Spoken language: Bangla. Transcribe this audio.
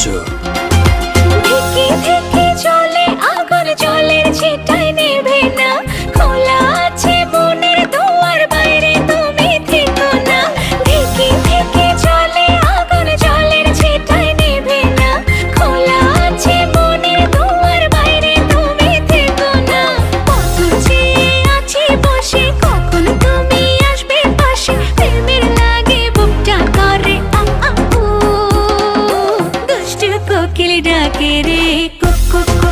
কিচ্ছু। ধিকি ধিকি চলে আগুন, জলের ছিটায় নেভে না। খোলা আছে মনের দুয়ার, বাইরে তুমি থেকো না। ধিকি ধিকি চলে আগুন, জলের ছিটায় নেভে না। খোলা আছে মনের দুয়ার, বাইরে তুমি থেকো না। কখন চেয়ে আছি বসে, কখন তুমি আসবে পাশে। প্রেমের লাগে বুকটা করে আ আ উ, দুষ্টু কোকিল ডাকে রে কুক কুক।